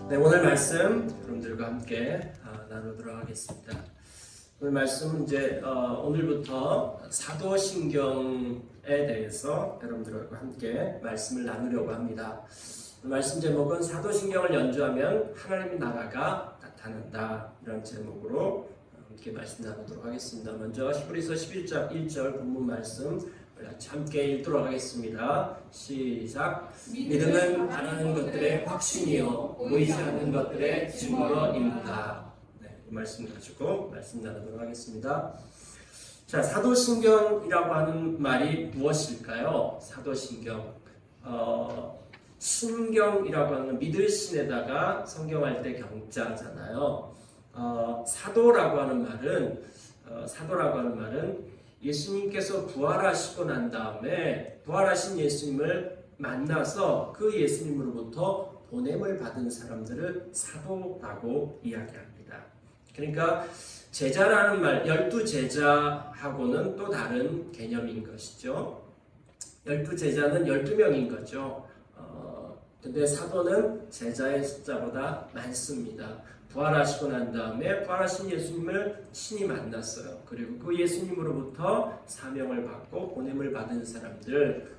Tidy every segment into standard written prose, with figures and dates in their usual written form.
네, 오늘 말씀 여러분들과 함께 나누도록 하겠습니다. 오늘 말씀은 이제 오늘부터 사도신경에 대해서 여러분들과 함께 말씀을 나누려고 합니다. 말씀 제목은 사도신경을 연주하면 하나님의 나라가 나타난다, 이런 제목으로 함께 말씀 나누도록 하겠습니다. 먼저 히브리서 11장 1절 본문 말씀 함께 읽도록 하겠습니다. 시작. 믿음은 바라는 것들의 확신이요 보이지 않는 것들의 증거입니다. 네, 이 말씀 가지고 말씀 나누도록 하겠습니다. 자, 사도신경이라고 하는 말이 무엇일까요? 사도신경. 신경이라고 하는 믿을 신에다가 성경할 때 경자잖아요. 사도라고 하는 말은 예수님께서 부활하시고 난 다음에 부활하신 예수님을 만나서 그 예수님으로부터 보냄을 받은 사람들을 사도라고 이야기합니다. 그러니까 제자라는 말, 12제자하고는 또 다른 개념인 것이죠. 12제자는 12명인 거죠. 근데 사도는 제자의 숫자보다 많습니다. 부활하시고 난 다음에 부활하신 예수님을 친히 만났어요. 그리고 그 예수님으로부터 사명을 받고 보냄을 받은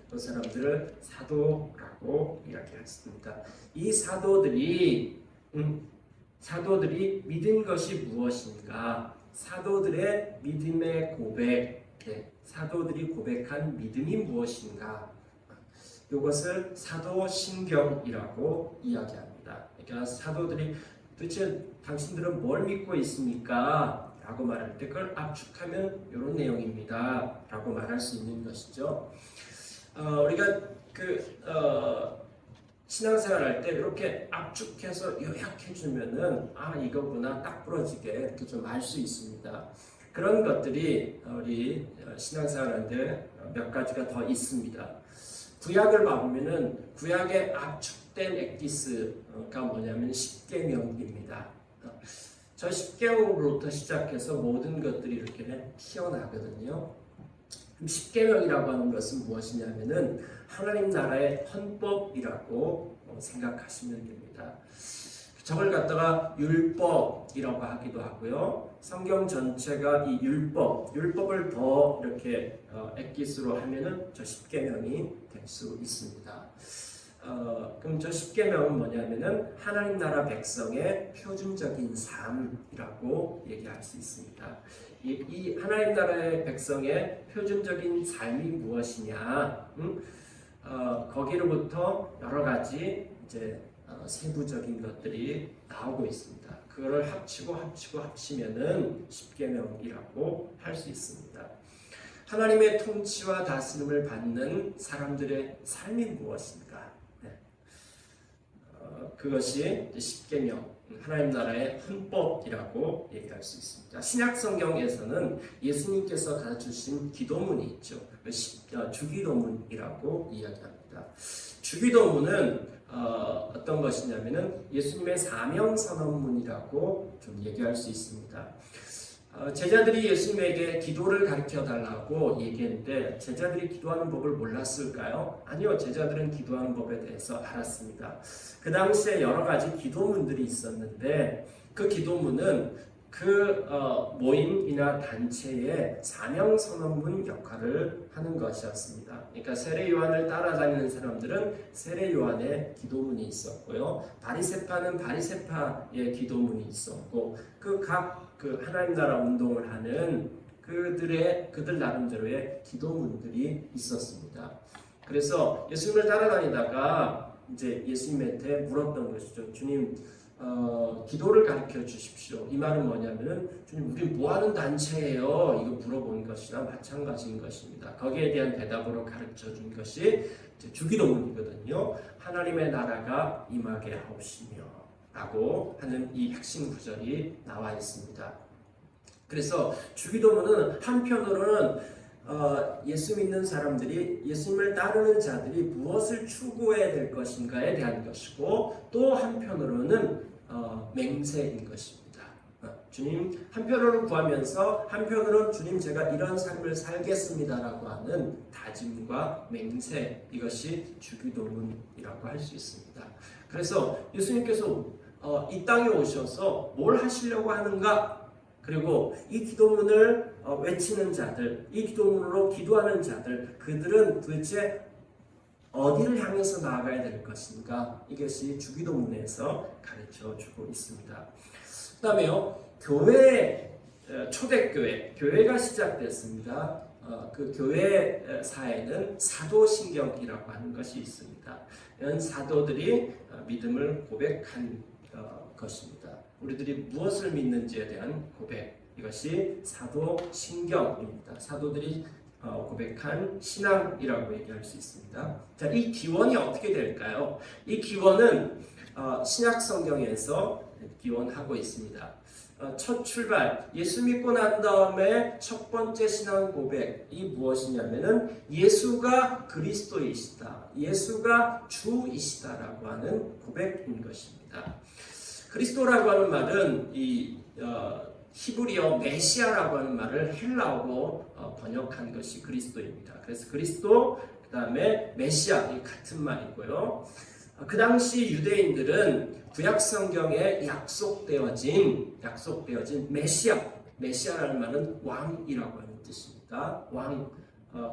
그 사람들을 사도라고 이야기했습니다. 이 사도들이 믿은 것이 무엇인가? 사도들의 믿음의 고백, 사도들이 고백한 믿음이 무엇인가? 이것을 사도신경이라고 이야기합니다. 그러니까 사도들이 도대체 당신들은 뭘 믿고 있습니까? 라고 말할 때 그걸 압축하면 이런 내용입니다 라고 말할 수 있는 것이죠. 우리가 신앙생활 할 때 이렇게 압축해서 요약해주면은 이거구나 딱 부러지게 이렇게 좀 알 수 있습니다. 그런 것들이 우리 신앙생활 할 때 몇 가지가 더 있습니다. 구약을 봐보면은 구약에 압축된 엑기스가 뭐냐면 십계명입니다. 저 십계명으로부터 시작해서 모든 것들이 이렇게 튀어나거든요. 십계명이라고 하는 것은 무엇이냐면은 하나님 나라의 헌법이라고 생각하시면 됩니다. 저걸 갖다가 율법이라고 하기도 하고요. 성경 전체가 이 율법을 더 이렇게 엑기스로 하면은 저 십계명이 될 수 있습니다. 그럼 저 십계명은 뭐냐면은 하나님 나라 백성의 표준적인 삶이라고 얘기할 수 있습니다. 이 하나님 나라의 백성의 표준적인 삶이 무엇이냐? 거기로부터 여러 가지 이제 세부적인 것들이 나오고 있습니다. 그거를 합치면은 십계명이라고 할 수 있습니다. 하나님의 통치와 다스림을 받는 사람들의 삶이 무엇인가? 그것이 십계명, 하나님 나라의 헌법이라고 얘기할 수 있습니다. 신약 성경에서는 예수님께서 가르쳐주신 기도문이 있죠. 주기도문이라고 이야기합니다. 주기도문은 어떤 것이냐면은 예수님의 사명선언문이라고 좀 얘기할 수 있습니다. 제자들이 예수님에게 기도를 가르쳐 달라고 얘기했는데 제자들이 기도하는 법을 몰랐을까요? 아니요, 제자들은 기도하는 법에 대해서 알았습니다. 그 당시에 여러 가지 기도문들이 있었는데 그 기도문은 모임이나 단체의 사명선언문 역할을 하는 것이었습니다. 그러니까 세례 요한을 따라다니는 사람들은 세례 요한의 기도문이 있었고요. 바리새파는 바리새파의 기도문이 있었고 그 하나님 나라 운동을 하는 그들 나름대로의 기도문들이 있었습니다. 그래서 예수님을 따라다니다가 이제 예수님한테 물었던 것이죠. 주님, 기도를 가르쳐 주십시오. 이 말은 뭐냐면은 주님, 우리 뭐하는 단체예요? 이거 물어본 것이나 마찬가지인 것입니다. 거기에 대한 대답으로 가르쳐 준 것이 주기도문이거든요. 하나님의 나라가 임하게 하옵시며 라고 하는 이 핵심 구절이 나와 있습니다. 그래서 주기도문은 한편으로는 예수 믿는 사람들이, 예수님을 따르는 자들이 무엇을 추구해야 될 것인가에 대한 것이고, 또 한편으로는 맹세인 것입니다. 주님, 한편으로는 구하면서 한편으로는 주님, 제가 이런 삶을 살겠습니다라고 하는 다짐과 맹세, 이것이 주기도문이라고 할 수 있습니다. 그래서 예수님께서 이 땅에 오셔서 뭘 하시려고 하는가? 그리고 이 기도문을 외치는 자들, 이 기도문으로 기도하는 자들, 그들은 도대체 어디를 향해서 나아가야 될 것인가? 이것이 주기도문에서 가르쳐주고 있습니다. 그 다음에요, 초대교회, 교회가 시작됐습니다. 그 교회사에는 사도신경이라고 하는 것이 있습니다. 이런 사도들이 믿음을 고백한 것입니다. 우리들이 무엇을 믿는지에 대한 고백, 이것이 사도신경입니다. 사도들이 고백한 신앙이라고 얘기할 수 있습니다. 자, 이 기원이 어떻게 될까요? 이 기원은 신약 성경에서 기원하고 있습니다. 첫 출발, 예수 믿고 난 다음에 첫 번째 신앙 고백이 무엇이냐면은 예수가 그리스도이시다, 예수가 주이시다라고 하는 고백인 것입니다. 그리스도라고 하는 말은 이 히브리어 메시아라고 하는 말을 헬라어로 번역한 것이 그리스도입니다. 그래서 그리스도, 그 다음에 메시아, 이 같은 말이고요. 그 당시 유대인들은 구약 성경에 약속되어진 메시아라는 말은 왕이라고 하는 뜻입니다. 왕,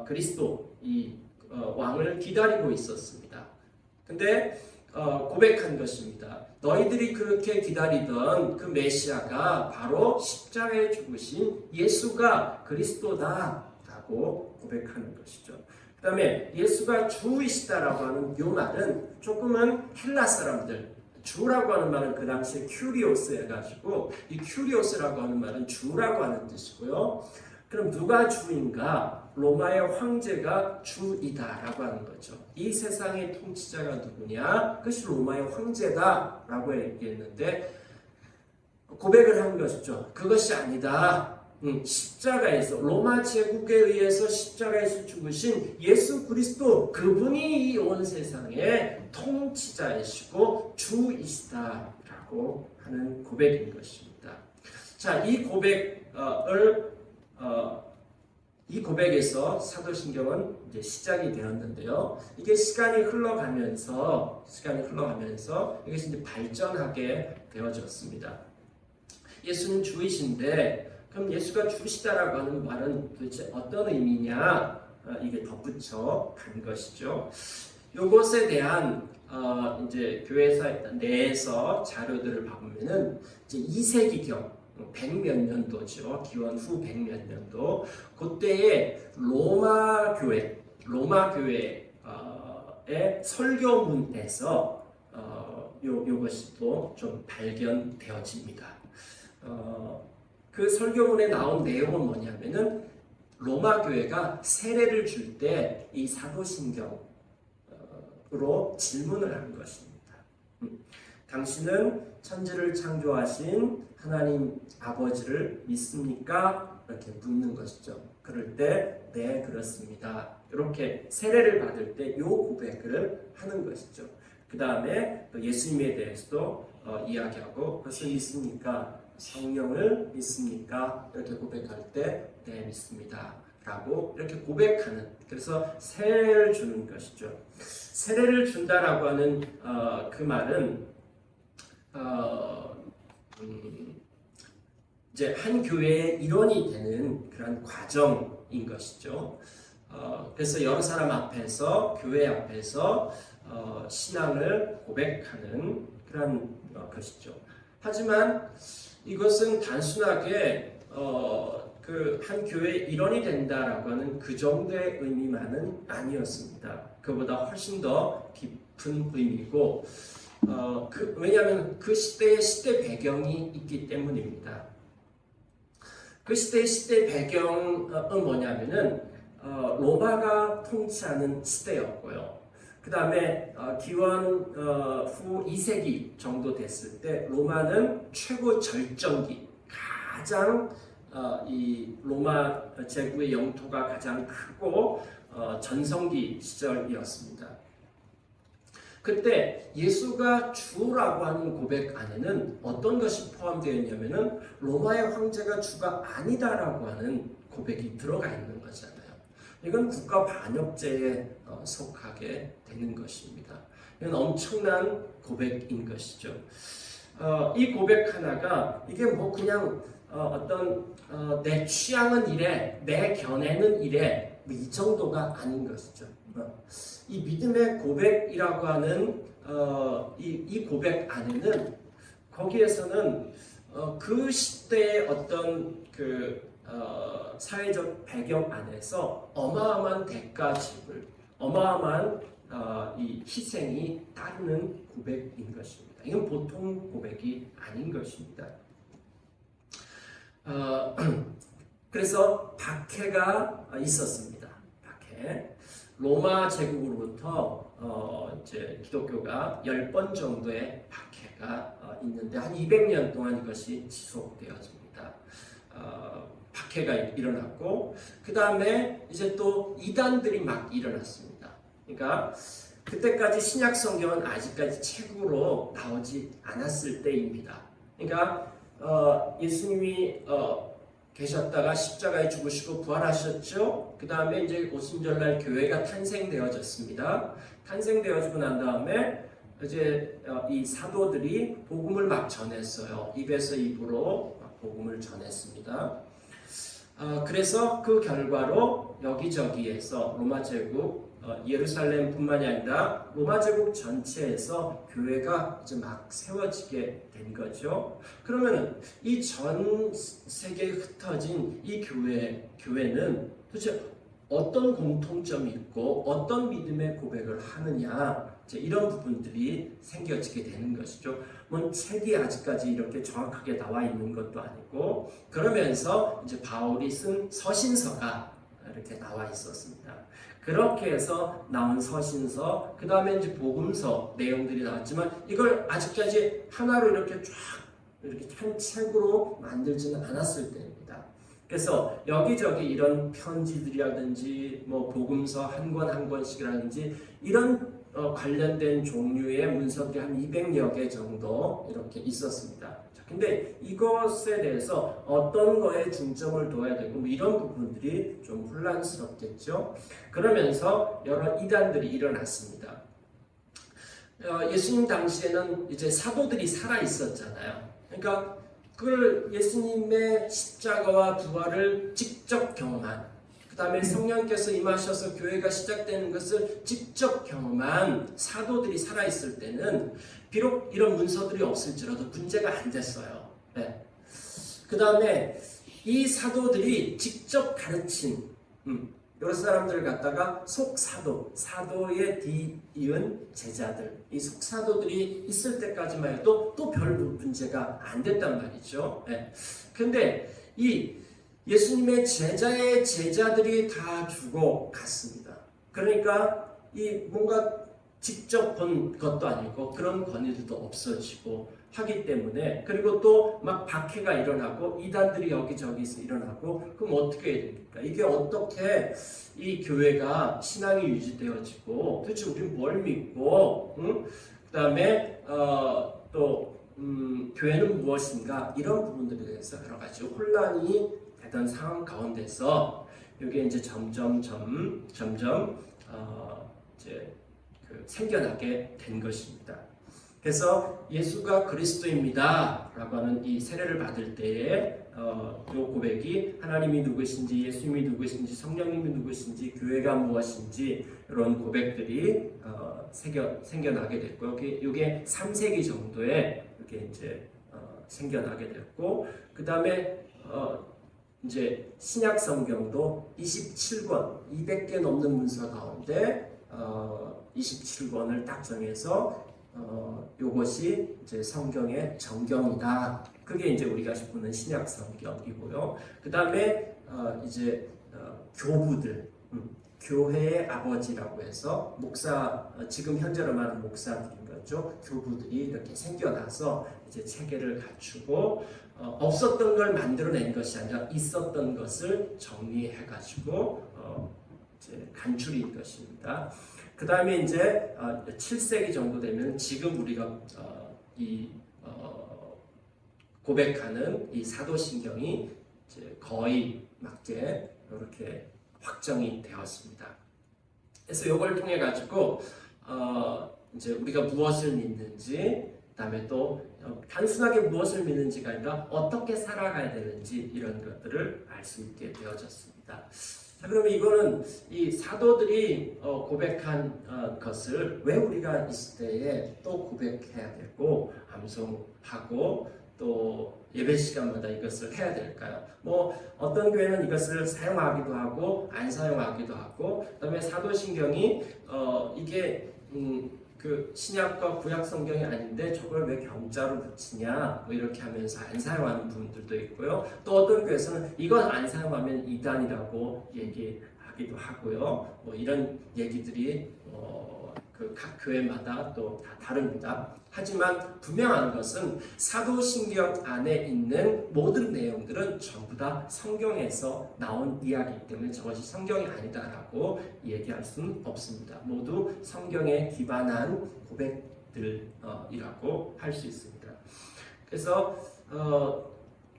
그리스도, 이 왕을 기다리고 있었습니다. 근데 고백한 것입니다. 너희들이 그렇게 기다리던 그 메시아가 바로 십자가에 죽으신 예수가 그리스도다라고 고백하는 것이죠. 그 다음에 예수가 주이시다라고 하는 이 말은 조금은 헬라 사람들, 주라고 하는 말은 그 당시에 큐리오스 해가지고 이 큐리오스라고 하는 말은 주라고 하는 뜻이고요. 그럼 누가 주인가? 로마의 황제가 주이다라고 하는 거죠. 이 세상의 통치자가 누구냐? 그것이 로마의 황제다라고 얘기했는데 고백을 한 것이죠. 그것이 아니다. 십자가에서, 로마 제국에 의해서 십자가에서 죽으신 예수 그리스도, 그분이 이 온 세상의 통치자이시고 주이시다라고 하는 고백인 것입니다. 자, 이 고백에서 사도신경은 이제 시작이 되었는데요. 이게 시간이 흘러가면서 이것이 이제 발전하게 되어졌습니다. 예수는 주이신데, 그럼 예수가 주시다라고 하는 말은 도대체 어떤 의미냐? 이게 덧붙여 간 것이죠. 이것에 대한 이제 교회사 내에서 자료들을 봐보면은 이제 2세기경 100몇 년도죠. 기원 후 100몇 년도. 그때의 로마 교회의 설교문에서 요것이 또 좀 발견되어집니다. 그 설교문에 나온 내용은 뭐냐면은 로마 교회가 세례를 줄 때 이 사도신경으로 질문을 한 것입니다. 당신은 천지를 창조하신 하나님 아버지를 믿습니까? 이렇게 묻는 것이죠. 그럴 때 네, 그렇습니다. 이렇게 세례를 받을 때 이 고백을 하는 것이죠. 그 다음에 또 예수님에 대해서도 이야기하고, 그것을 믿습니까? 성령을 믿습니까? 이렇게 고백할 때 네, 믿습니다 라고 이렇게 고백하는, 그래서 세례를 주는 것이죠. 세례를 준다라고 하는 그 말은 이제 한 교회의 일원이 되는 그런 과정인 것이죠. 그래서 여러 사람 앞에서, 교회 앞에서 신앙을 고백하는 그런 것이죠. 하지만 이것은 단순하게 그 한 교회의 일원이 된다라고 하는 그 정도의 의미만은 아니었습니다. 그보다 훨씬 더 깊은 의미고, 왜냐하면 그 시대의 시대 배경이 있기 때문입니다. 그 시대의 시대 배경은 뭐냐면은 로마가 통치하는 시대였고요. 그 다음에 기원 후 2세기 정도 됐을 때 로마는 최고 절정기, 가장 이 로마 제국의 영토가 가장 크고 전성기 시절이었습니다. 그때 예수가 주라고 하는 고백 안에는 어떤 것이 포함되어 있냐면은 로마의 황제가 주가 아니다라고 하는 고백이 들어가 있는 거잖아요. 이건 국가 반역죄에 속하게 되는 것입니다. 이건 엄청난 고백인 것이죠. 이 고백 하나가 이게 뭐 그냥 어떤 내 취향은 이래, 내 견해는 이래, 뭐 이 정도가 아닌 것이죠. 이 믿음의 고백이라고 하는 이 고백 안에는 거기에서는 그 시대의 어떤 사회적 배경 안에서 어마어마한 대가 지불, 어마어마한 이 희생이 따르는 고백인 것입니다. 이건 보통 고백이 아닌 것입니다. 그래서 박해가 있었습니다. 박해. 로마 제국으로부터 이제 기독교가 10번 정도의 박해가 있는데 한 200년 동안 이것이 지속되어집니다. 박해가 일어났고 그 다음에 이제 또 이단들이 막 일어났습니다. 그러니까 그때까지 신약 성경은 아직까지 책으로 나오지 않았을 때입니다. 그러니까 예수님이 계셨다가 십자가에 죽으시고 부활하셨죠. 그 다음에 이제 오순절날 교회가 탄생되어졌습니다. 탄생되어지고 난 다음에 이제 이 사도들이 복음을 막 전했어요. 입에서 입으로 막 복음을 전했습니다. 그래서 그 결과로 여기저기에서 로마 제국, 예루살렘뿐만이 아니라 로마 제국 전체에서 교회가 이제 막 세워지게 된 거죠. 그러면 이 전 세계에 흩어진 이 교회는 도대체 어떤 공통점이 있고 어떤 믿음의 고백을 하느냐, 이제 이런 부분들이 생겨지게 되는 것이죠. 뭐 책이 아직까지 이렇게 정확하게 나와 있는 것도 아니고, 그러면서 이제 바울이 쓴 서신서가 이렇게 나와 있었습니다. 그렇게 해서 나온 서신서, 그 다음에 이제 복음서 내용들이 나왔지만 이걸 아직까지 하나로 이렇게 쫙 이렇게 한 책으로 만들지는 않았을 때입니다. 그래서 여기저기 이런 편지들이라든지 뭐 복음서 한 권 한 권씩이라든지 이런 관련된 종류의 문서들이 한 200여 개 정도 이렇게 있었습니다. 근데 이것에 대해서 어떤 거에 중점을 둬야 되고 뭐 이런 부분들이 좀 혼란스럽겠죠. 그러면서 여러 이단들이 일어났습니다. 예수님 당시에는 이제 사도들이 살아 있었잖아요. 그러니까 그걸 예수님의 십자가와 부활을 직접 경험한, 그 다음에 성령께서 임하셔서 교회가 시작되는 것을 직접 경험한 사도들이 살아있을 때는 비록 이런 문서들이 없을지라도 문제가 안 됐어요. 네. 그 다음에 이 사도들이 직접 가르친 여러 사람들을 갖다가 속사도, 사도에 뒤이은 제자들, 이 속사도들이 있을 때까지만 해도 또 별 문제가 안 됐단 말이죠. 네. 근데 이 예수님의 제자의 제자들이 다 죽어 갔습니다. 그러니까 이 뭔가 직접 본 것도 아니고 그런 권위들도 없어지고 하기 때문에, 그리고 또 막 박해가 일어나고 이단들이 여기저기서 일어나고, 그럼 어떻게 해야 됩니까? 이게 어떻게 이 교회가 신앙이 유지되어지고 도대체 우리는 뭘 믿고, 그 다음에 또 교회는 무엇인가, 이런 부분들에 대해서 여러 가지 혼란이 되던 상황 가운데서 이게 이제 점점 이제 생겨나게 된 것입니다. 그래서 예수가 그리스도입니다 라고 하는 이 세례를 받을 때에 이 고백이 하나님이 누구신지, 예수님이 누구신지, 성령님이 누구신지, 교회가 무엇인지 이런 고백들이 생겨나게 됐고요. 이게 3세기 정도에 이렇게 이제 생겨나게 됐고, 그 다음에 이제 신약 성경도 27권, 200개 넘는 문서 가운데 27권을 딱 정해서 요것이 이제 성경의 정경이다. 그게 이제 우리가 보는 신약 성경이고요. 그 다음에 이제 교부들, 교회의 아버지라고 해서 목사, 지금 현재로 말하는 목사들인 거죠. 교부들이 이렇게 생겨나서 이제 체계를 갖추고 없었던 걸 만들어낸 것이 아니라 있었던 것을 정리해가지고 이제 간추린 것입니다. 그 다음에 이제 7세기 정도 되면 지금 우리가 고백하는 이 사도신경이 이제 거의 맞게 이렇게 확정이 되었습니다. 그래서 이걸 통해 가지고 이제 우리가 무엇을 믿는지, 그다음에 또 단순하게 무엇을 믿는지가 아니라 어떻게 살아가야 되는지 이런 것들을 알 수 있게 되어졌습니다. 자, 그러면 이거는 이 사도들이 고백한 것을 왜 우리가 이 시대에 또 고백해야 되고 암송하고 또 예배 시간마다 이것을 해야 될까요? 뭐 어떤 교회는 이것을 사용하기도 하고 안 사용하기도 하고, 그다음에 사도신경이 이게 그 신약과 구약 성경이 아닌데 저걸 왜 경자로 붙이냐 뭐 이렇게 하면서 안 사용하는 분들도 있고요. 또 어떤 교회에서는 이건 안 사용하면 이단이라고 얘기하기도 하고요. 뭐 이런 얘기들이 그 각 교회마다 또 다 다릅니다. 하지만 분명한 것은 사도신경 안에 있는 모든 내용들은 전부 다 성경에서 나온 이야기이기 때문에 저것이 성경이 아니다라고 얘기할 수는 없습니다. 모두 성경에 기반한 고백들이라고 할 수 있습니다. 그래서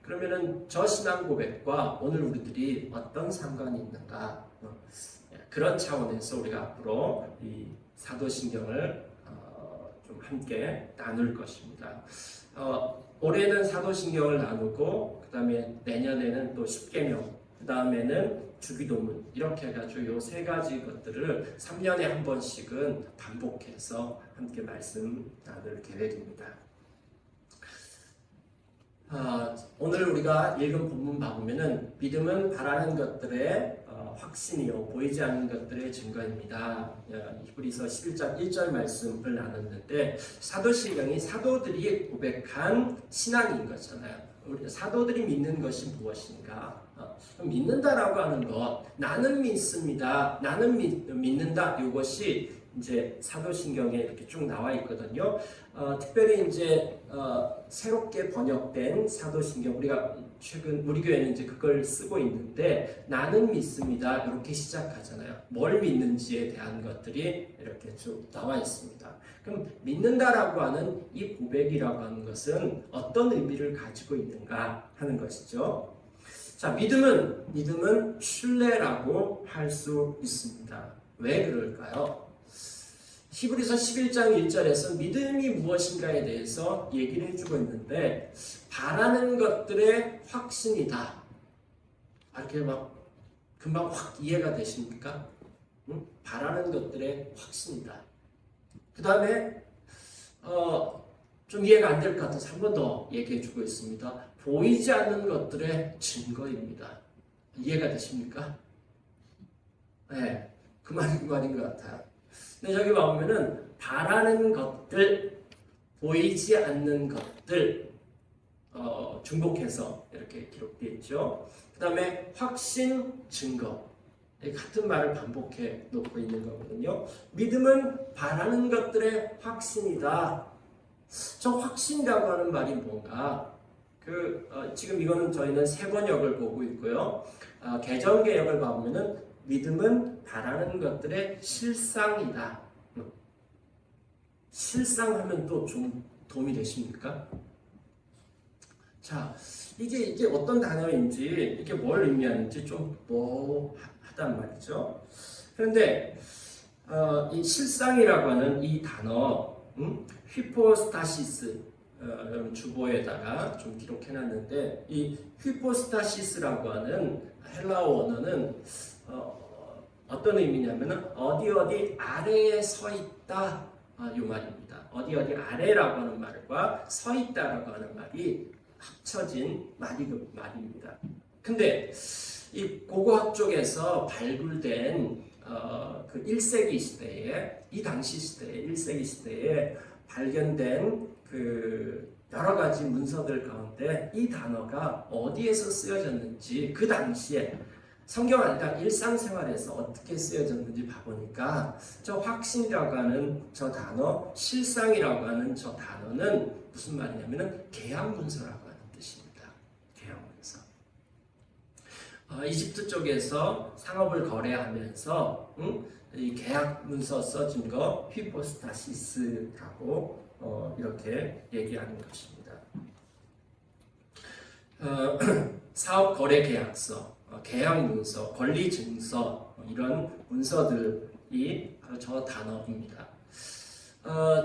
그러면은 저 신앙 고백과 오늘 우리들이 어떤 상관이 있는가? 그런 차원에서 우리가 앞으로 이 사도신경을 좀 함께 나눌 것입니다. 올해는 사도신경을 나누고 그 다음에 내년에는 또 십계명, 그 다음에는 주기도문 이렇게 해가지고 요 세 가지 것들을 3년에 한 번씩은 반복해서 함께 말씀 나눌 계획입니다. 오늘 우리가 읽은 본문 봐보면은 믿음은 바라는 것들의 확신이요 보이지 않는 것들의 증거입니다. 히브리서 11장 1절 말씀을 나눴는데 사도신경이 사도들이 고백한 신앙인 거잖아요. 우리 사도들이 믿는 것이 무엇인가? 믿는다라고 하는 것, 나는 믿습니다. 나는 믿는다. 이것이 이제 사도신경에 이렇게 쭉 나와 있거든요. 특별히 이제 새롭게 번역된 사도신경, 우리가 최근 우리 교회는 이제 그걸 쓰고 있는데 나는 믿습니다. 이렇게 시작하잖아요. 뭘 믿는지에 대한 것들이 이렇게 쭉 나와 있습니다. 그럼 믿는다라고 하는 이 고백이라고 하는 것은 어떤 의미를 가지고 있는가 하는 것이죠. 자, 믿음은 신뢰라고 할 수 있습니다. 왜 그럴까요? 히브리서 11장 1절에서 믿음이 무엇인가에 대해서 얘기를 해주고 있는데 바라는 것들의 확신이다. 이렇게 막 금방 확 이해가 되십니까? 바라는 것들의 확신이다. 그 다음에 좀 이해가 안 될 것 같아서 한 번 더 얘기해주고 있습니다. 보이지 않는 것들의 증거입니다. 이해가 되십니까? 네, 그 말인 것 같아요. 근데 저기 보면은 바라는 것들, 보이지 않는 것들 중복해서 이렇게 기록되어 있죠. 그 다음에 확신, 증거 같은 말을 반복해 놓고 있는 거거든요. 믿음은 바라는 것들의 확신이다. 저 확신이라고 하는 말이 뭔가 지금 이거는 저희는 세 번역을 보고 있고요. 개정개역을 보면은 믿음은 바라는 것들의 실상이다. 실상하면 또 좀 도움이 되십니까? 자, 이게 어떤 단어인지, 이게 뭘 의미하는지 좀 모호하단 말이죠. 그런데 이 실상이라고 하는 이 단어, 휘포스타시스, 주보에다가 좀 기록해놨는데 이 휘포스타시스라고 하는 헬라어 원어는 어떤 의미냐면 어디 아래에 서 있다 이 말입니다. 어디 아래라고 하는 말과 서 있다라고 하는 말이 합쳐진 말입니다. 근데 이 고고학 쪽에서 발굴된 그 1세기 시대에 이 당시 시대에 1세기 시대에 발견된 그 여러 가지 문서들 가운데 이 단어가 어디에서 쓰여졌는지 그 당시에 성경 아니라 일상생활에서 어떻게 쓰여졌는지 봐보니까 저 확신이라고 하는 저 단어, 실상이라고 하는 저 단어는 무슨 말이냐면은 계약문서라고 하는 뜻입니다. 계약문서. 이집트 쪽에서 상업을 거래하면서 이 계약문서 써진 거 휘포스타시스라고 이렇게 얘기하는 것입니다. 사업 거래 계약서, 계약문서, 권리증서 이런 문서들이 바로 저 단어입니다.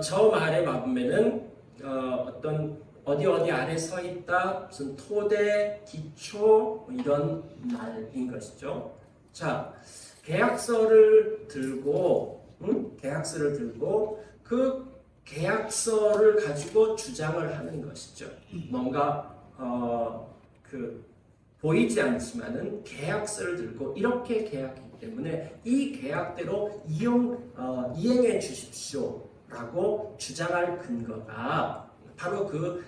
저 말에 보면은 어떤 어디 아래 서 있다, 무슨 토대, 기초 이런 말인 것이죠. 자, 계약서를 들고 그 계약서를 가지고 주장을 하는 것이죠. 뭔가 보이지 않지만은 계약서를 들고 이렇게 계약했기 때문에 이 계약대로 이행해 주십시오라고 주장할 근거가 바로 그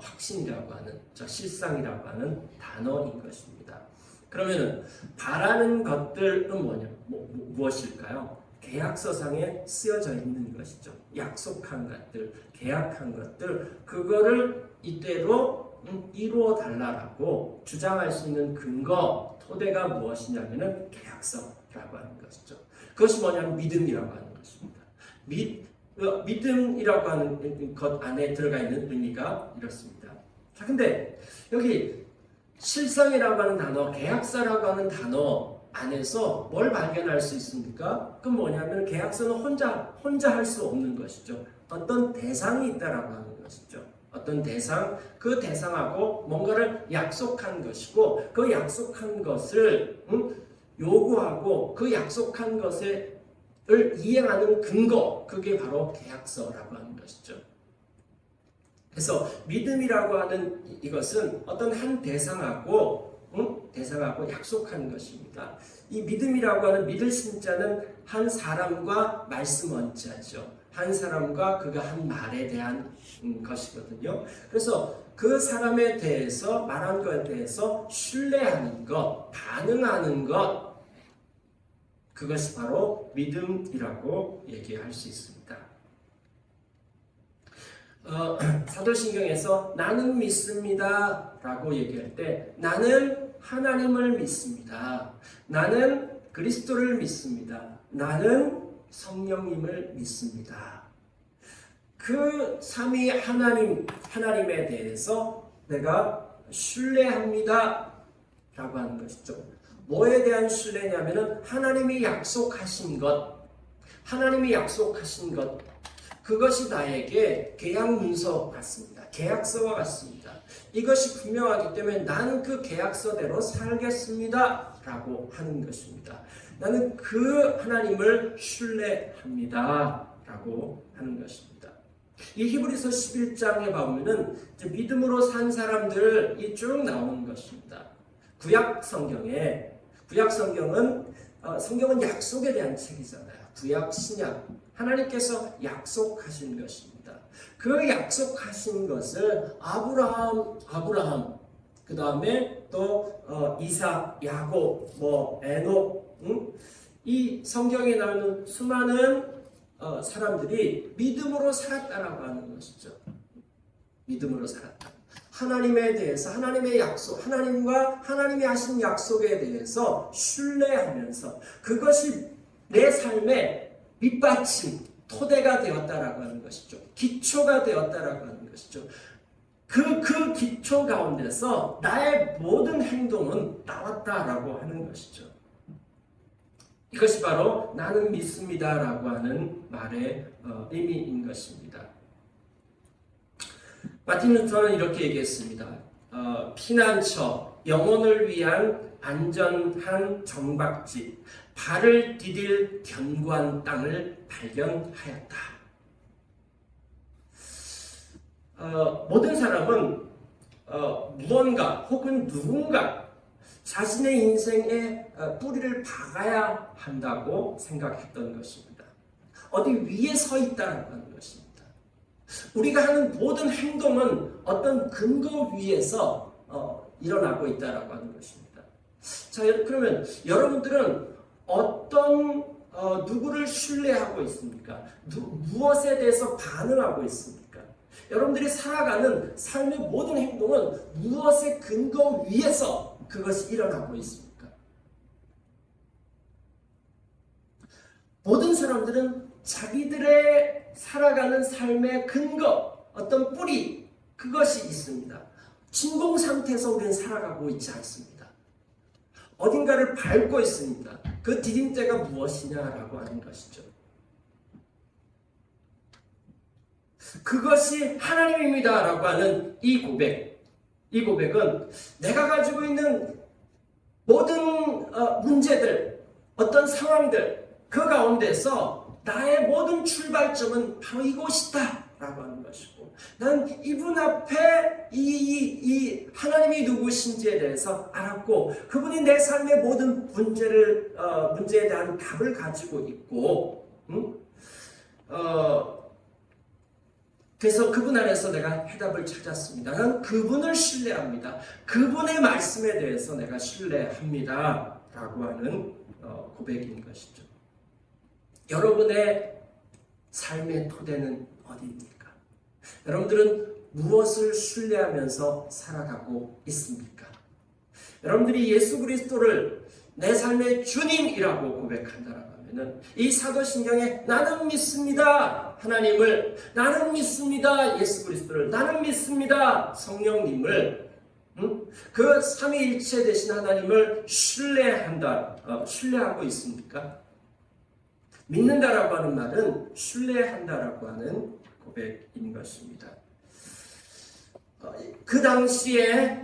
확신이라고 하는, 실상이라고 하는 단어인 것입니다. 그러면은 바라는 것들은 무엇일까요? 계약서상에 쓰여져 있는 것이죠. 약속한 것들, 계약한 것들, 그거를 이대로 이루어 달라라고 주장할 수 있는 근거, 토대가 무엇이냐면은 계약서라고 하는 것이죠. 그것이 뭐냐면 믿음이라고 하는 것입니다. 믿음이라고 하는 것 안에 들어가 있는 의미가 이렇습니다. 자, 근데 여기 실상이라고 하는 단어, 계약서라고 하는 단어 안에서 뭘 발견할 수 있습니까? 그건 뭐냐면 계약서는 혼자 할 수 없는 것이죠. 어떤 대상이 있다라고 하는 것이죠. 어떤 대상, 그 대상하고 뭔가를 약속한 것이고 그 약속한 것을 요구하고 그 약속한 것을 이행하는 근거, 그게 바로 계약서라고 하는 것이죠. 그래서 믿음이라고 하는 이것은 어떤 한 대상하고 약속한 것입니다. 이 믿음이라고 하는 믿을 신자는 한 사람과 말씀 원자죠. 한 사람과 그가 한 말에 대한 것이거든요. 그래서 그 사람에 대해서 말한 것에 대해서 신뢰하는 것, 반응하는 것, 그것이 바로 믿음이라고 얘기할 수 있습니다. 사도신경에서 나는 믿습니다 라고 얘기할 때 나는 하나님을 믿습니다. 나는 그리스도를 믿습니다. 나는 성령님을 믿습니다. 그 삼위 하나님에 대해서 내가 신뢰합니다 라고 하는 것이죠. 뭐에 대한 신뢰냐면은 하나님이 약속하신 것, 그것이 나에게 계약 문서 같습니다. 계약서와 같습니다. 이것이 분명하기 때문에 나는 그 계약서대로 살겠습니다 라고 하는 것입니다. 나는 그 하나님을 신뢰합니다 라고 하는 것입니다. 이 히브리서 11장에 보면은 믿음으로 산 사람들이 쭉 나오는 것입니다. 구약 성경은 성경은 약속에 대한 책이잖아요. 구약 신약 하나님께서 약속하신 것입니다. 그 약속하신 것을 아브라함, 그 다음에 또 이삭, 야곱, 에녹, 이 성경에 나오는 수많은 사람들이 믿음으로 살았다라고 하는 것이죠. 믿음으로 살았다. 하나님에 대해서, 하나님의 약속, 하나님과 하나님이 하신 약속에 대해서 신뢰하면서 그것이 내 삶의 밑받침, 토대가 되었다라고 하는 것이죠. 기초가 되었다라고 하는 것이죠. 그 기초 가운데서 나의 모든 행동은 나왔다라고 하는 것이죠. 이것이 바로 나는 믿습니다라고 하는 말의 의미인 것입니다. 마틴 루터는 이렇게 얘기했습니다. 피난처, 영혼을 위한 안전한 정박지, 발을 디딜 견고한 땅을 발견하였다. 모든 사람은 무언가 혹은 누군가 자신의 인생에 뿌리를 박아야 한다고 생각했던 것입니다. 어디 위에 서 있다라고 하는 것입니다. 우리가 하는 모든 행동은 어떤 근거 위에서 일어나고 있다라고 하는 것입니다. 자, 그러면 여러분들은 어떤 누구를 신뢰하고 있습니까? 무엇에 대해서 반응하고 있습니까? 여러분들이 살아가는 삶의 모든 행동은 무엇의 근거 위에서 그것이 일어나고 있습니까? 모든 사람들은 자기들의 살아가는 삶의 근거, 어떤 뿌리, 그것이 있습니다. 진공 상태에서 우리는 살아가고 있지 않습니다. 어딘가를 밟고 있습니다. 그 디딤대가 무엇이냐라고 하는 것이죠. 그것이 하나님입니다라고 하는 이 고백은 내가 가지고 있는 모든 문제들, 어떤 상황들, 그 가운데서 나의 모든 출발점은 바로 이곳이다 라고 하는 것이고, 난 이분 앞에 이 하나님이 누구신지에 대해서 알았고, 그분이 내 삶의 모든 문제에 대한 답을 가지고 있고, 그래서 그분 안에서 내가 해답을 찾았습니다. 난 그분을 신뢰합니다. 그분의 말씀에 대해서 내가 신뢰합니다 라고 하는 고백인 것이죠. 여러분의 삶의 토대는 어디입니까? 여러분들은 무엇을 신뢰하면서 살아가고 있습니까? 여러분들이 예수 그리스도를 내 삶의 주님이라고 고백한다라고 하면은, 이 사도신경에 나는 믿습니다 하나님을, 나는 믿습니다 예수 그리스도를, 나는 믿습니다 성령님을, 그 삼위일체 되신 하나님을 신뢰하고 있습니까? 믿는다라고 하는 말은 신뢰한다라고 하는 고백인 것입니다. 그 당시에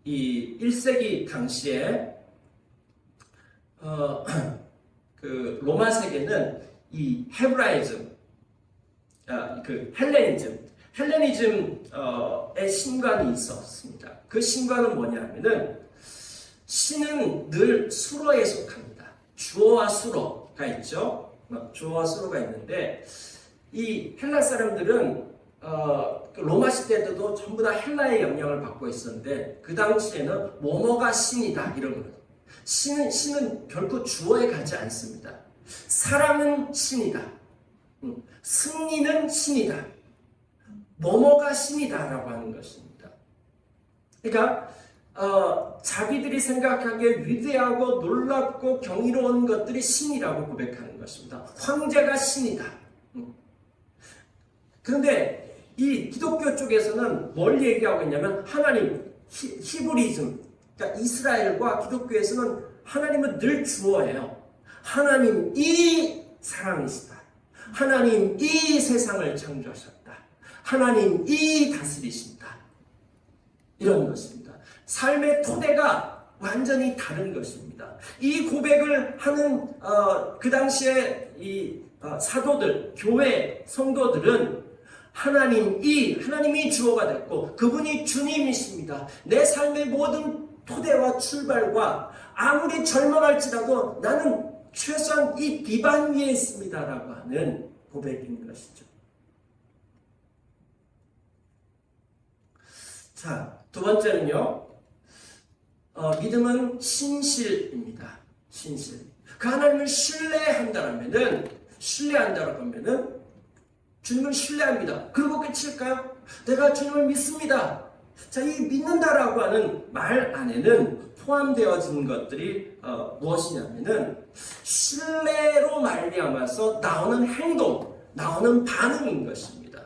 이 1세기 당시에 그 로마 세계는 이 헤브라이즘, 그 헬레니즘의 신관이 있었습니다. 그 신관은 뭐냐면은, 신은 늘 수로에 속합니다. 주어와 수로가 있죠. 주어와 수로가 있는데, 이 헬라 사람들은 로마 시대 때도 전부 다 헬라의 영향을 받고 있었는데, 그 당시에는 뭐뭐가 신이다 이런 거예요. 신은 결코 주어에 가지 않습니다. 사랑은 신이다. 승리는 신이다. 뭐뭐가 신이다라고 하는 것입니다. 그러니까 자기들이 생각하기에 위대하고 놀랍고 경이로운 것들이 신이라고 고백하는 것입니다. 황제가 신이다. 그런데 이 기독교 쪽에서는 뭘 얘기하고 있냐면, 하나님, 히브리즘, 그러니까 이스라엘과 기독교에서는 하나님은 늘 주어예요. 하나님이 사랑이시다. 하나님이 세상을 창조하셨다. 하나님이 다스리신다. 이런 것입니다. 삶의 토대가 완전히 다른 것입니다. 이 고백을 하는 그 당시에 이 사도들, 교회 성도들은 하나님이 주어가 됐고 그분이 주님이십니다. 내 삶의 모든 토대와 출발과 아무리 절망할지라도 나는 최소한 이 기반 위에 있습니다라고 하는 고백인 것이죠. 자, 두 번째는요, 믿음은 신실입니다. 신실. 그 하나님을 신뢰한다라고 하면은 주님을 신뢰합니다. 그리고 끝일까요? 내가 주님을 믿습니다. 자, 이 믿는다라고 하는 말 안에는 포함되어진 것들이 무엇이냐면은, 신뢰로 말미암아서 나오는 행동, 나오는 반응인 것입니다.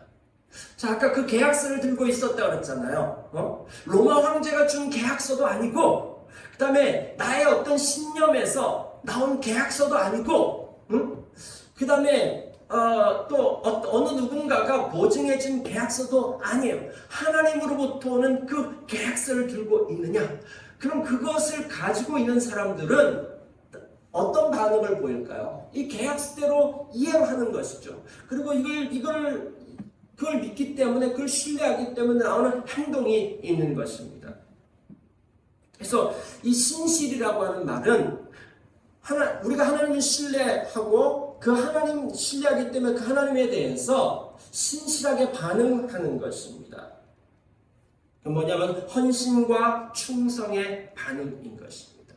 자, 아까 그 계약서를 들고 있었다고 그랬잖아요. 로마 황제가 준 계약서도 아니고, 그 다음에 나의 어떤 신념에서 나온 계약서도 아니고, 그 다음에 또 어느 누군가가 보증해준 계약서도 아니에요. 하나님으로부터 오는 그 계약서를 들고 있느냐? 그럼 그것을 가지고 있는 사람들은 어떤 반응을 보일까요? 이 계약서대로 이행하는 것이죠. 그리고 그걸 믿기 때문에, 그걸 신뢰하기 때문에 나오는 행동이 있는 것입니다. 그래서 이 신실이라고 하는 말은 우리가 하나님을 신뢰하고 그 하나님 신뢰하기 때문에 그 하나님에 대해서 신실하게 반응하는 것입니다. 뭐냐면 헌신과 충성의 반응인 것입니다.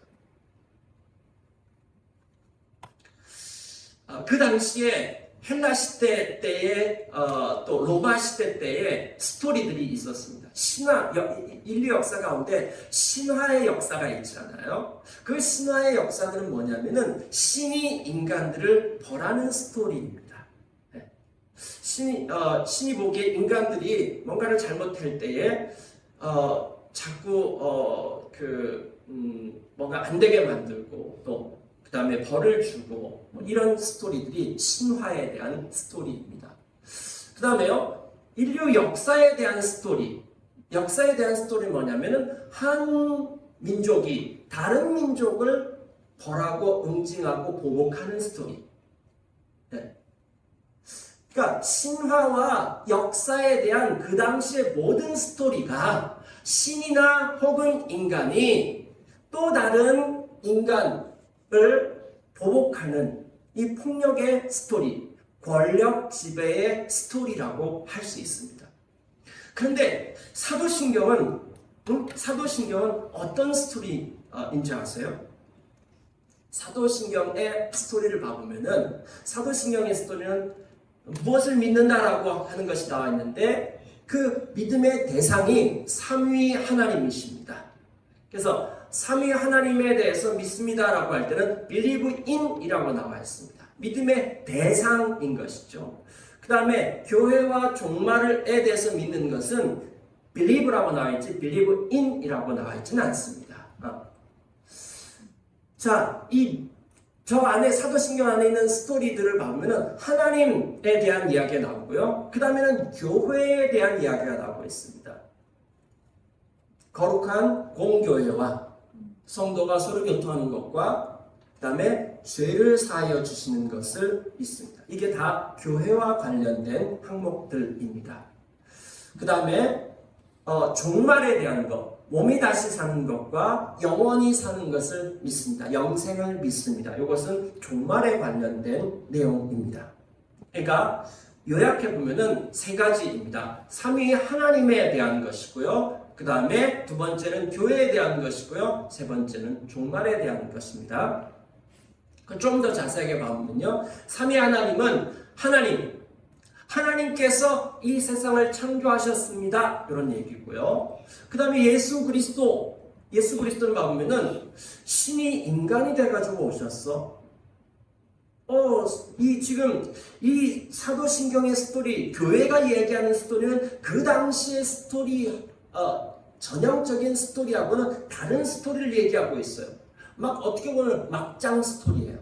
그 당시에 헬라 시대 때에 또 로마 시대 때에 스토리들이 있었습니다. 인류 역사 가운데 신화의 역사가 있잖아요. 그 신화의 역사들은 뭐냐면은 신이 인간들을 벌하는 스토리입니다. 신이 보기에 인간들이 뭔가를 잘못할 때에 자꾸 뭔가 안 되게 만들고 또 그 다음에 벌을 주고 이런 스토리들이 신화에 대한 스토리입니다. 그 다음에요, 인류 역사에 대한 스토리. 역사에 대한 스토리는 뭐냐면은 한 민족이 다른 민족을 벌하고 응징하고 보복하는 스토리. 네. 그러니까 신화와 역사에 대한 그 당시의 모든 스토리가 신이나 혹은 인간이 또 다른 인간을 보복하는 이 폭력의 스토리, 권력 지배의 스토리라고 할 수 있습니다. 그런데 사도신경은 어떤 스토리인지 아세요? 사도신경의 스토리를 봐보면은 사도신경의 스토리는 무엇을 믿는다라고 하는 것이 나와 있는데 그 믿음의 대상이 삼위 하나님이십니다. 그래서 삼위 하나님에 대해서 믿습니다라고 할 때는 believe in이라고 나와 있습니다. 믿음의 대상인 것이죠. 그 다음에 교회와 종말에 대해서 믿는 것은 believe라고 나와 있지 believe in이라고 나와 있지는 않습니다. 자, 저 안에 사도신경 안에 있는 스토리들을 보면은 하나님에 대한 이야기가 나오고요. 그 다음에는 교회에 대한 이야기가 나오고 있습니다. 거룩한 공교회와 성도가 서로 교통하는 것과 그 다음에 죄를 사하여 주시는 것을 있습니다. 이게 다 교회와 관련된 항목들입니다. 그 다음에 종말에 대한 것, 몸이 다시 사는 것과 영원히 사는 것을 믿습니다. 영생을 믿습니다. 이것은 종말에 관련된 내용입니다. 그러니까 요약해 보면은 세 가지입니다. 삼위 하나님에 대한 것이고요. 그 다음에 두 번째는 교회에 대한 것이고요. 세 번째는 종말에 대한 것입니다. 좀 더 자세하게 보면요. 삼위 하나님은 하나님께서 이 세상을 창조하셨습니다. 이런 얘기고요. 그 다음에 예수 그리스도를 보면은 신이 인간이 돼가지고 오셨어. 지금 이 사도신경의 스토리, 교회가 얘기하는 스토리는 그 당시의 스토리, 전형적인 스토리하고는 다른 스토리를 얘기하고 있어요. 막 어떻게 보면 막장 스토리예요.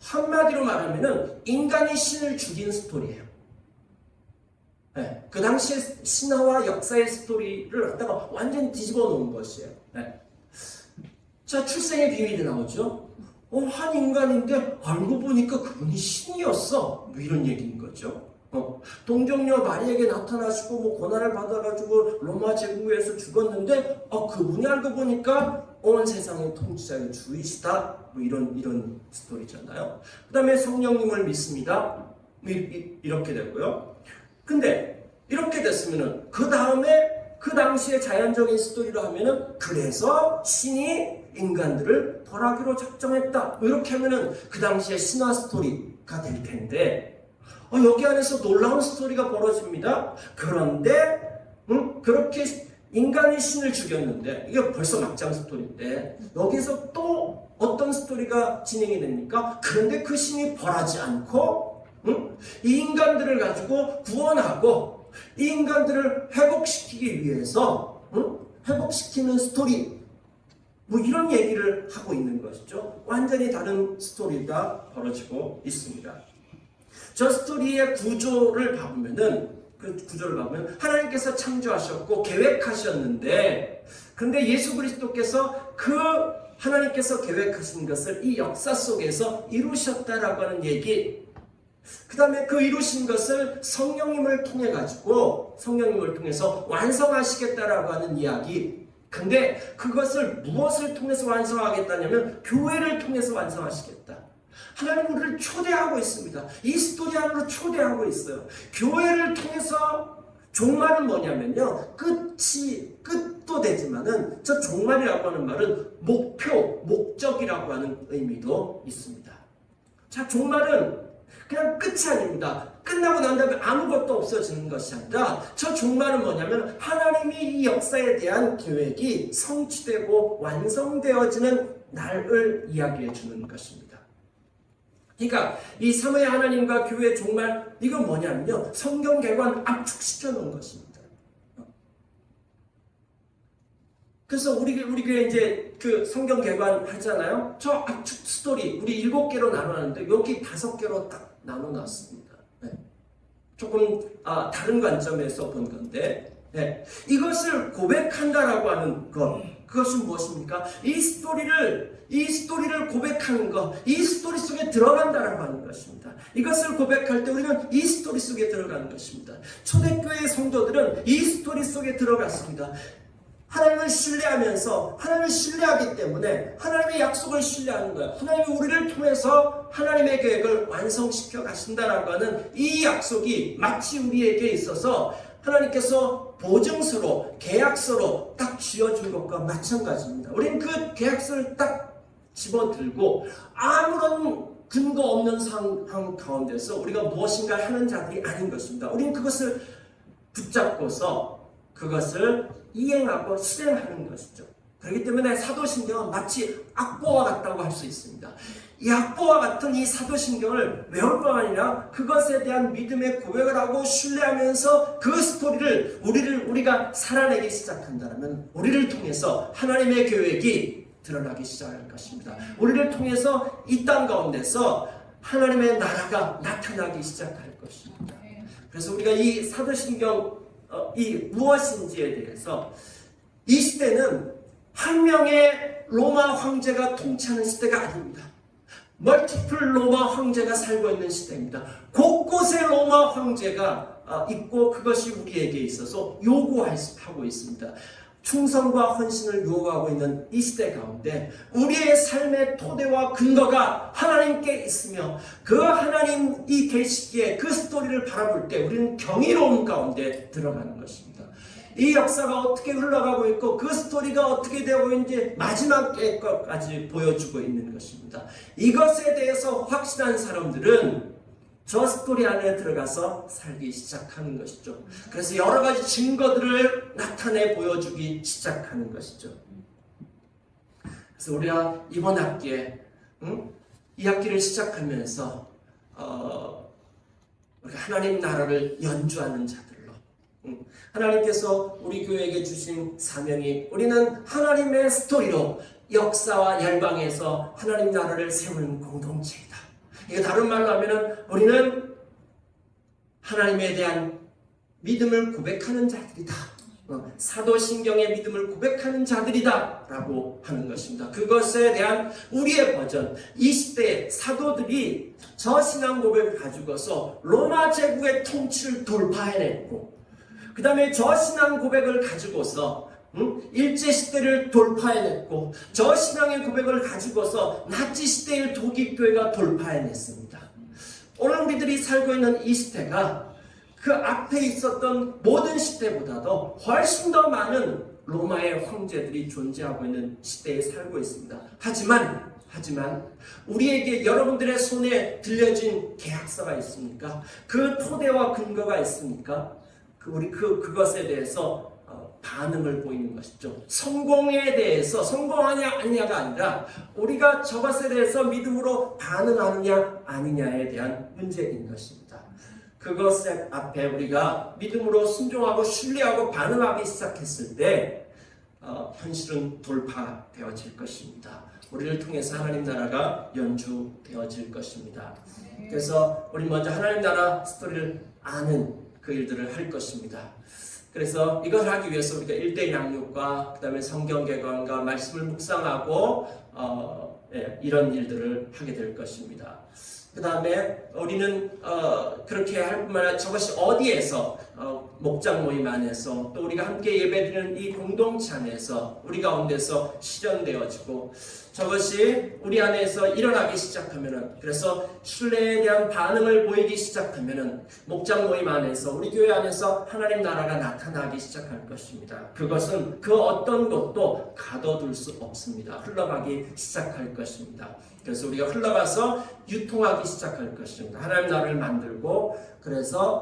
한마디로 말하면은 인간이 신을 죽인 스토리예요. 네, 그 당시의 신화와 역사의 스토리를 갖다가 완전히 뒤집어 놓은 것이에요. 네. 자, 출생의 비밀이 나오죠. 한 인간인데 알고 보니까 그분이 신이었어. 뭐 이런 얘기인 거죠. 동정녀 마리에게 나타나시고 뭐 고난을 받아가지고 로마 제국에서 죽었는데 그분이 알고 보니까 온 세상의 통치자의 주이시다. 뭐 이런 스토리잖아요. 그 다음에 성령님을 믿습니다. 이렇게 되고요. 근데 이렇게 됐으면은 그 다음에 그 당시에 자연적인 스토리로 하면은 그래서 신이 인간들을 벌하기로 작정했다. 이렇게 하면은 그 당시에 신화 스토리가 될 텐데 여기 안에서 놀라운 스토리가 벌어집니다. 그런데 그렇게 인간이 신을 죽였는데 이게 벌써 막장 스토리인데 여기서 또 어떤 스토리가 진행이 됩니까? 그런데 그 신이 벌하지 않고 이 인간들을 가지고 구원하고 이 인간들을 회복시키기 위해서 회복시키는 스토리 뭐 이런 얘기를 하고 있는 것이죠. 완전히 다른 스토리가 벌어지고 있습니다. 저 스토리의 구조를 보면은 하나님께서 창조하셨고 계획하셨는데 근데 예수 그리스도께서 그 하나님께서 계획하신 것을 이 역사 속에서 이루셨다라고 하는 얘기, 그 다음에 그 이루신 것을 성령님을 통해서 완성하시겠다라고 하는 이야기. 근데 그것을 무엇을 통해서 완성하겠다냐면 교회를 통해서 완성하시겠다. 하나님 우리를 초대하고 있습니다. 이 스토리 안으로 초대하고 있어요. 교회를 통해서 종말은 뭐냐면요. 끝도 되지만은 저 종말이라고 하는 말은 목적이라고 하는 의미도 있습니다. 자, 종말은 그냥 끝이 아닙니다. 끝나고 난 다음에 아무것도 없어지는 것이 아니라 저 종말은 뭐냐면 하나님이 이 역사에 대한 계획이 성취되고 완성되어지는 날을 이야기해 주는 것입니다. 그러니까 이 삼위 하나님과 교회의 종말, 이건 뭐냐면요. 성경계관 압축시켜 놓은 것입니다. 그래서 우리 교회 이제 그 성경계관 하잖아요. 저 압축 스토리 우리 7개로 나눠놨는데 여기 5개로 딱 나눠놨습니다. 네. 조금 다른 관점에서 본 건데, 이것을 고백한다라고 하는 것, 그것은 무엇입니까? 이 스토리를 고백하는 것, 이 스토리 속에 들어간다라고 하는 것입니다. 이것을 고백할 때 우리는 이 스토리 속에 들어가는 것입니다. 초대교회 성도들은 이 스토리 속에 들어갔습니다. 하나님을 신뢰하면서, 하나님을 신뢰하기 때문에 하나님의 약속을 신뢰하는 거예요. 하나님이 우리를 통해서 하나님의 계획을 완성시켜 가신다라고 하는 이 약속이 마치 우리에게 있어서 하나님께서 보증서로, 계약서로 딱 쥐어준 것과 마찬가지입니다. 우리는 그 계약서를 딱 집어들고 아무런 근거 없는 상황 가운데서 우리가 무엇인가 하는 자들이 아닌 것입니다. 우리는 그것을 붙잡고서 그것을 이행하고 실행하는 것이죠. 그렇기 때문에 사도신경은 마치 악보와 같다고 할 수 있습니다. 이 악보와 같은 이 사도신경을 외울 뿐 아니라 그것에 대한 믿음의 고백을 하고 신뢰하면서 그 스토리를 우리가 살아내기 시작한다면 우리를 통해서 하나님의 계획이 드러나기 시작할 것입니다. 우리를 통해서 이 땅 가운데서 하나님의 나라가 나타나기 시작할 것입니다. 그래서 우리가 이 사도신경 이 무엇인지에 대해서 이 시대는 한 명의 로마 황제가 통치하는 시대가 아닙니다. 멀티플 로마 황제가 살고 있는 시대입니다. 곳곳에 로마 황제가 있고 그것이 우리에게 있어서 요구하고 있습니다. 충성과 헌신을 요구하고 있는 이 시대 가운데 우리의 삶의 토대와 근거가 하나님께 있으며 그 하나님 이 계시기에 그 스토리를 바라볼 때 우리는 경이로움 가운데 들어가는 것입니다. 이 역사가 어떻게 흘러가고 있고 그 스토리가 어떻게 되고 있는지 마지막 것까지 보여주고 있는 것입니다. 이것에 대해서 확신한 사람들은 저 스토리 안에 들어가서 살기 시작하는 것이죠. 그래서 여러 가지 증거들을 나타내 보여주기 시작하는 것이죠. 그래서 우리가 이번 학기에 이 학기를 시작하면서 우리가 하나님 나라를 연주하는 자들로 하나님께서 우리 교회에게 주신 사명이 우리는 하나님의 스토리로 역사와 열방에서 하나님 나라를 세우는 공동체이다. 이게 다른 말로 하면은 우리는 하나님에 대한 믿음을 고백하는 자들이다. 사도신경의 믿음을 고백하는 자들이다 라고 하는 것입니다. 그것에 대한 우리의 버전, 이 시대의 사도들이 저 신앙 고백을 가지고서 로마 제국의 통치를 돌파해냈고 그 다음에 저 신앙 고백을 가지고서 일제시대를 돌파해냈고 저 신앙의 고백을 가지고서 나치시대의 독일교회가 돌파해냈습니다. 오늘 우리들이 살고 있는 이 시대가 그 앞에 있었던 모든 시대보다도 훨씬 더 많은 로마의 황제들이 존재하고 있는 시대에 살고 있습니다. 하지만 우리에게 여러분들의 손에 들려진 계약서가 있습니까? 그 토대와 근거가 있습니까? 그것에 대해서 반응을 보이는 것이죠. 성공에 대해서 성공하냐 아니냐가 아니라 우리가 저것에 대해서 믿음으로 반응하느냐 아니냐에 대한 문제인 것입니다. 그것 앞에 우리가 믿음으로 순종하고 신뢰하고 반응하기 시작했을 때 현실은 돌파되어질 것입니다. 우리를 통해서 하나님 나라가 연주되어질 것입니다. 그래서 우리 먼저 하나님 나라 스토리를 아는 그 일들을 할 것입니다. 그래서 이걸 하기 위해서 우리가 1대1 양육과 그 다음에 성경 개관과 말씀을 묵상하고 이런 일들을 하게 될 것입니다. 그 다음에 우리는 그렇게 할 뿐만 아니라 저것이 어디에서 목장 모임 안에서 또 우리가 함께 예배드리는 이 공동체 안에서 우리 가운데서 실현되어지고 저것이 우리 안에서 일어나기 시작하면은 그래서 신뢰에 대한 반응을 보이기 시작하면은 목장 모임 안에서 우리 교회 안에서 하나님 나라가 나타나기 시작할 것입니다. 그것은 그 어떤 것도 가둬둘 수 없습니다. 흘러가기 시작할 것입니다. 그래서 우리가 흘러가서 유통하기 시작할 것입니다. 하나님 나라를 만들고 그래서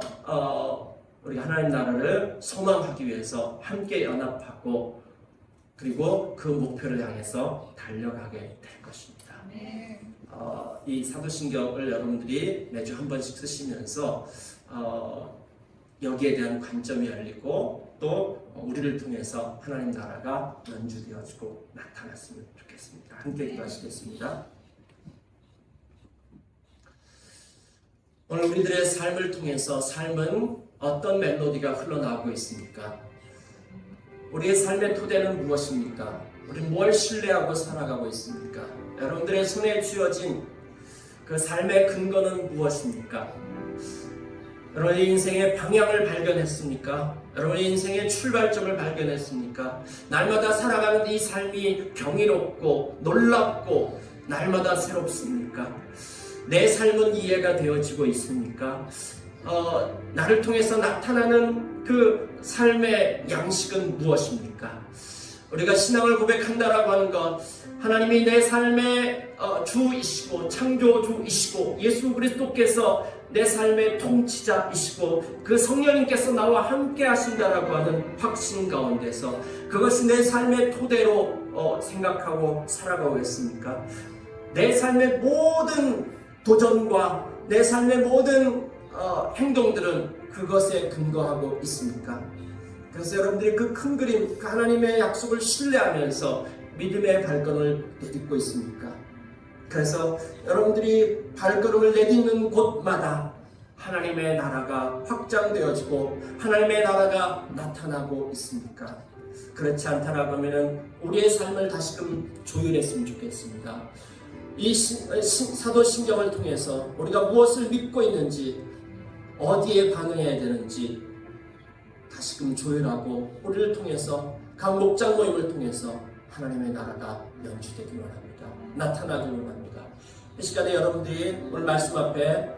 우리 하나님 나라를 소망하기 위해서 함께 연합하고 그리고 그 목표를 향해서 달려가게 될 것입니다. 이 사도신경을 여러분들이 매주 한 번씩 쓰시면서 여기에 대한 관점이 열리고 또 우리를 통해서 하나님 나라가 연주되어지고 나타났으면 좋겠습니다. 함께 기도하시겠습니다. 오늘 우리들의 삶을 통해서 삶은 어떤 멜로디가 흘러나오고 있습니까? 우리의 삶의 토대는 무엇입니까? 우리는 뭘 신뢰하고 살아가고 있습니까? 여러분들의 손에 쥐어진 그 삶의 근거는 무엇입니까? 여러분의 인생의 방향을 발견했습니까? 여러분의 인생의 출발점을 발견했습니까? 날마다 살아가는 이 삶이 경이롭고 놀랍고 날마다 새롭습니까? 내 삶은 이해가 되어지고 있습니까? 나를 통해서 나타나는 그 삶의 양식은 무엇입니까? 우리가 신앙을 고백한다라고 하는 것, 하나님이 내 삶의 주이시고 창조주이시고 예수 그리스도께서 내 삶의 통치자이시고 그 성령님께서 나와 함께 하신다라고 하는 확신 가운데서 그것이 내 삶의 토대로 생각하고 살아가고 있습니까? 내 삶의 모든 도전과 내 삶의 모든 행동들은 그것에 근거하고 있습니까? 그래서 여러분들이 그 큰 그림, 그 하나님의 약속을 신뢰하면서 믿음의 발걸음을 내딛고 있습니까? 그래서 여러분들이 발걸음을 내딛는 곳마다 하나님의 나라가 확장되어지고 하나님의 나라가 나타나고 있습니까? 그렇지 않다라고 하면 우리의 삶을 다시금 조율했으면 좋겠습니다. 이 사도신경을 통해서 우리가 무엇을 믿고 있는지, 어디에 반응해야 되는지 다시금 조율하고 우리를 통해서 각 목장 모임을 통해서 하나님의 나라가 연주되기 원합니다. 나타나기 원합니다. 이 시간에 여러분들이 오늘 말씀 앞에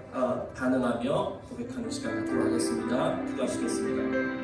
반응하며 고백하는 시간 갖도록 하겠습니다. 기도하시겠습니다.